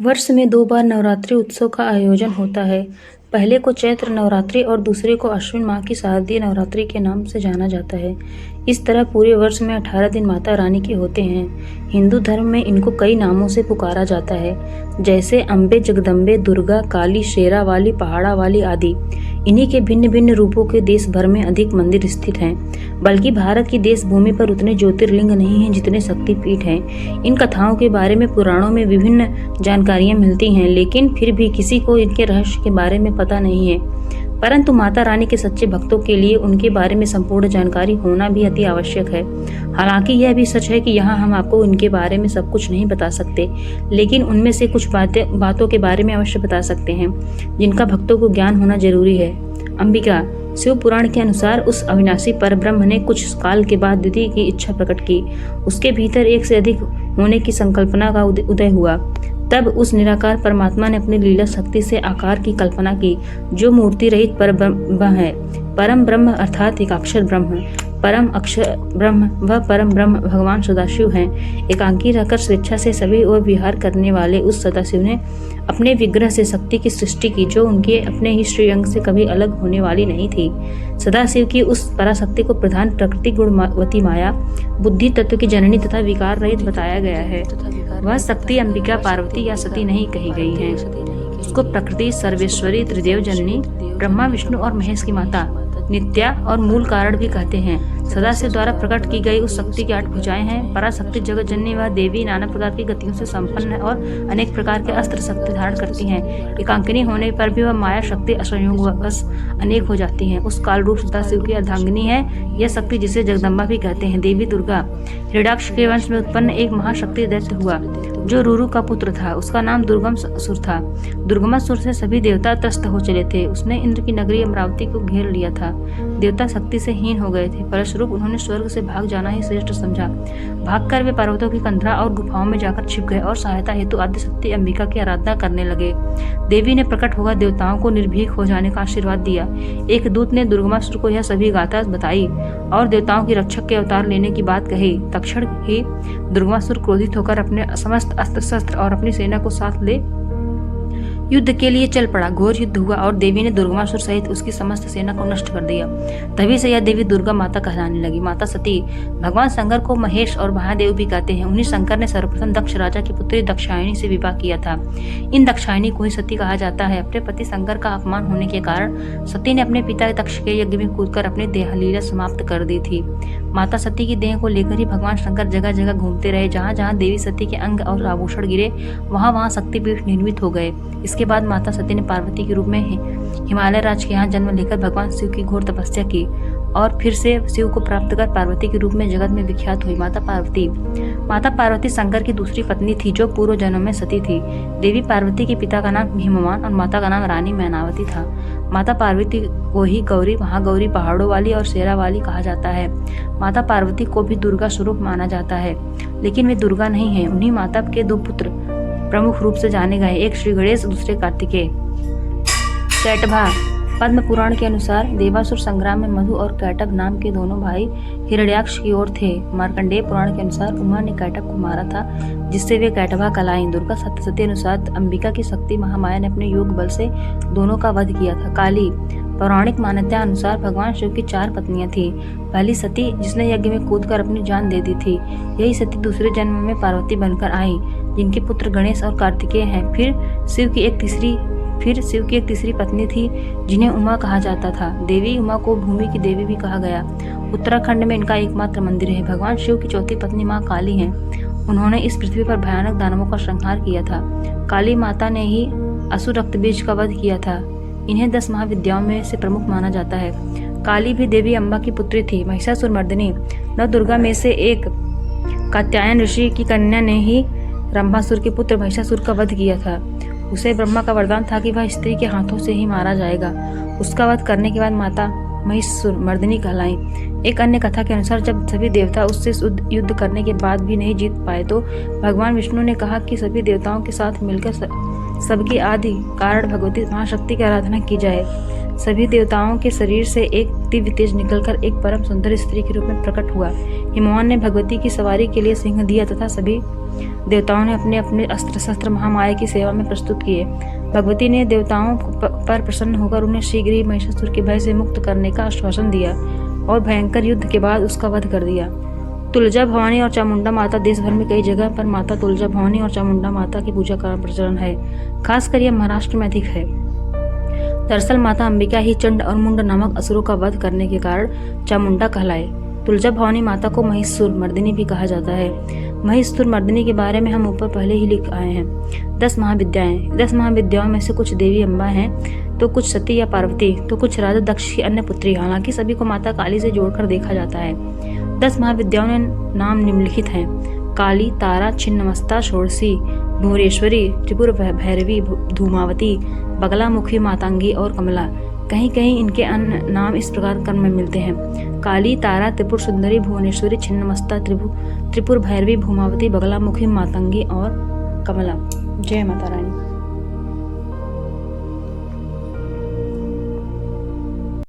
वर्ष में 2 बार नवरात्रि उत्सव का आयोजन होता है। पहले को चैत्र नवरात्रि और दूसरे को अश्विन माह की शारदीय नवरात्रि के नाम से जाना जाता है। इस तरह पूरे वर्ष में 18 दिन माता रानी के होते हैं। हिंदू धर्म में इनको कई नामों से पुकारा जाता है, जैसे अम्बे, जगदम्बे, दुर्गा, काली, शेरा वाली, पहाड़ा वाली आदि। इन्हीं के भिन्न भिन्न रूपों के देश भर में अधिक मंदिर स्थित हैं। बल्कि भारत की देश भूमि पर उतने ज्योतिर्लिंग नहीं हैं जितने शक्तिपीठ हैं। इन कथाओं के बारे में पुराणों में विभिन्न जानकारियां मिलती हैं, लेकिन फिर भी किसी को इनके रहस्य के बारे में पता नहीं है। परंतु माता रानी के सच्चे भक्तों के लिए उनके बारे में संपूर्ण जानकारी होना भी अति आवश्यक है। हालांकि यह भी सच है कि यहाँ हम आपको उनके बारे में सब कुछ नहीं बता सकते, लेकिन उनमें से कुछ बातों के बारे में अवश्य बता सकते हैं, जिनका भक्तों को ज्ञान होना जरूरी है। अंबिका। शिव पुराण के अनुसार उस अविनाशी परब्रह्म ने कुछ काल के बाद द्वितीय की इच्छा प्रकट की। उसके भीतर एक से अधिक होने की संकल्पना का उदय हुआ। तब उस निराकार परमात्मा ने अपनी लीला शक्ति से आकार की कल्पना की, जो मूर्ति रहित परब्रह्म है। परम ब्रह्म अर्थात एकाक्षर ब्रह्म, परम अक्षर ब्रह्म व परम ब्रह्म भगवान सदाशिव हैं। एकांकी रहकर स्वेच्छा से सभी ओर विहार करने वाले उस सदाशिव ने अपने विग्रह से शक्ति की सृष्टि की, जो उनके अपने ही श्रीअंग से कभी अलग होने वाली नहीं थी। सदाशिव की उस पराशक्ति को प्रधान प्रकृति गुणवती माया, बुद्धि तत्व की जननी तथा विकार रहित बताया गया है। वह शक्ति अंबिका, पार्वती या सती नहीं कही गई है। उसको प्रकृति, सर्वेश्वरी, त्रिदेव जननी, ब्रह्मा, विष्णु और महेश की माता, नित्या और मूल कारण भी कहते हैं। सदाशिव द्वारा प्रकट की गई उस शक्ति की 8 भुजाएं हैं। पराशक्ति जगत जननी वह देवी नाना प्रकार की गतियों से संपन्न है और अनेक प्रकार के अस्त्र शक्ति धारण करती हैं। एकांकिनी होने पर भी वह माया शक्ति असंयोगवश अनेक हो जाती हैं। उस काल रूप सदाशिव की अर्धांगिनी है यह शक्ति, जिसे जगदम्बा भी कहते हैं। देवी दुर्गा। हिरण्याक्ष के वंश में उत्पन्न एक महाशक्ति दैत्य हुआ, जो रुरु का पुत्र था। उसका नाम दुर्गमासुर था। दुर्गमासुर से सभी देवता त्रस्त हो चले थे। उसने इंद्र की नगरी अमरावती को घेर लिया था। देवता शक्ति से हीन हो गए थे। फलस्वरूप उन्होंने स्वर्ग से भाग जाना ही श्रेष्ठ समझा। भागकर वे पर्वतों की कंदरा और गुफाओं में जाकर छिप गए और सहायता हेतु आदिशक्ति अंबिका की आराधना करने लगे। देवी ने प्रकट होकर देवताओं को निर्भीक हो जाने का आशीर्वाद दिया। एक दूत ने दुर्गमासुर को यह सभी गाथा बताई और देवताओं की रक्षक के अवतार लेने की बात कही। तक्षण ही दुर्गमासुर क्रोधित होकर अपने समस्त अस्त्र शस्त्र और अपनी सेना को साथ ले युद्ध के लिए चल पड़ा। घोर युद्ध हुआ और देवी ने दुर्गमासुर सहित उसकी समस्त सेना को नष्ट कर दिया। तभी से यह देवी दुर्गा माता कहलाने लगी। माता सती। भगवान शंकर को महेश और महादेव भी कहते हैं। उन्हीं शंकर ने सर्वप्रथम दक्ष राजा की पुत्री दक्षायणी से विवाह किया था। इन दक्षायणी को ही सती कहा जाता है। अपने पति शंकर का अपमान होने के कारण सती ने अपने पिता दक्ष के यज्ञ में कूदकर अपनी देहलीला समाप्त कर दी थी। माता सती की देह को लेकर ही भगवान शंकर जगह जगह घूमते रहे। जहाँ जहाँ देवी सती के अंग और आभूषण गिरे, वहाँ वहाँ शक्तिपीठ निर्मित हो गए। इसके बाद माता सती ने पार्वती के रूप में हिमालय राज के यहाँ जन्म लेकर भगवान शिव की घोर तपस्या की और फिर से शिव को प्राप्त कर पार्वती के रूप में जगत में विख्यात हुई। माता पार्वती शंकर की दूसरी पत्नी थी, जो पूर्व जन्म में सती थी। देवी पार्वती के पिता का नाम हिमवान और माता का नाम रानी मैनावती था। माता पार्वती को ही गौरी, महागौरी, पहाड़ों वाली और शेरा वाली कहा जाता है। माता पार्वती को भी दुर्गा स्वरूप माना जाता है, लेकिन वे दुर्गा नहीं है। उन्हीं माता के 2 पुत्र प्रमुख रूप से जाने गए, एक श्री गणेश, दूसरे कार्तिकेय। कैटभा। पद्म पुराण के अनुसार देवासुर संग्राम में मधु और कैटभ नाम के दोनों भाई हिरण्याक्ष की ओर थे। मार्कंडेय पुराण के अनुसार उमा ने कैटभ को मारा था, जिससे वे कैटभा कहलाईं। दुर्गा सप्तशती अनुसार अंबिका की शक्ति महामाया ने अपने योग बल से दोनों का वध किया था। काली। पौराणिक मान्यता अनुसार भगवान शिव की 4 पत्नियां थीं। पहली सती, जिसने यज्ञ में कूदकर अपनी जान दे दी थी। यही सती दूसरे जन्म में पार्वती बनकर आई, जिनके पुत्र गणेश और कार्तिकेय हैं। फिर शिव की एक तीसरी पत्नी थी, जिन्हें उमा कहा जाता था। देवी उमा को भूमि की देवी भी कहा गया। उत्तराखंड में इनका एकमात्र मंदिर है। भगवान शिव की चौथी पत्नी माँ काली हैं। उन्होंने इस पृथ्वी पर भयानक दानवों का संहार किया था। काली माता ने ही असुर रक्तबीज का वध किया था। इन्हें 10 महाविद्याओं में से प्रमुख माना जाता है। काली भी देवी अम्बा की पुत्री थी। महिषासुर मर्दिनी। नवदुर्गा में से एक कात्यायन ऋषि की कन्या ने ही रंभासुर के पुत्र महिषासुर का वध किया था। उसे ब्रह्मा का वरदान था कि वह स्त्री के हाथों से ही मारा जाएगा। उसका वध करने के बाद माता महिषासुर मर्दिनी कहलाई। एक अन्य कथा के अनुसार जब सभी देवता उससे युद्ध करने के बाद भी नहीं जीत पाए, तो भगवान विष्णु ने कहा कि सभी देवताओं के साथ मिलकर सबकी आदि कारण भगवती महाशक्ति की आराधना की जाए। सभी देवताओं के शरीर से एक दिव्य तेज निकलकर एक परम सुंदर स्त्री के रूप में प्रकट हुआ। हिमवान ने भगवती की सवारी के लिए सिंह दिया तथा सभी देवताओं ने अपने अपने अस्त्र शस्त्र महामाया की सेवा में प्रस्तुत किए। भगवती ने देवताओं पर प्रसन्न होकर उन्हें शीघ्र ही महिषासुर के भय से मुक्त करने का आश्वासन दिया और भयंकर युद्ध के बाद उसका वध कर दिया। तुलजा भवानी और चामुंडा माता देश भर में कई जगह पर माता तुलजा भवानी और चामुंडा माता की पूजा का प्रचलन है। खासकर यह महाराष्ट्र में अधिक है। दरअसल माता अंबिका ही चंड और मुंड नामक असुरों का वध करने के कारण चामुंडा कहलाए। तुलजा भवानी माता को महिषासुर मर्दिनी भी कहा जाता है। महिषासुर मर्दिनी के बारे में हम ऊपर पहले ही लिख आए हैं। 10 महाविद्याएं। 10 महाविद्याओं में से कुछ देवी अम्बा हैं, तो कुछ सती या पार्वती, तो कुछ राजा दक्ष की अन्य पुत्री। हालांकि सभी को माता काली से जोड़कर देखा जाता है। 10 महाविद्याओं में नाम निम्नलिखित हैं: काली, तारा, छिन्नमस्ता, षोडशी, भुवनेश्वरी, त्रिपुर भैरवी, धूमावती, बगलामुखी, मातंगी और कमला। कहीं कहीं इनके अन्य नाम इस प्रकार क्रम में मिलते हैं: काली, तारा, त्रिपुर सुंदरी, भुवनेश्वरी, छिन्नमस्ता, त्रिपुर भैरवी, भूमावती, बगलामुखी, मातंगी और कमला। जय माता रानी।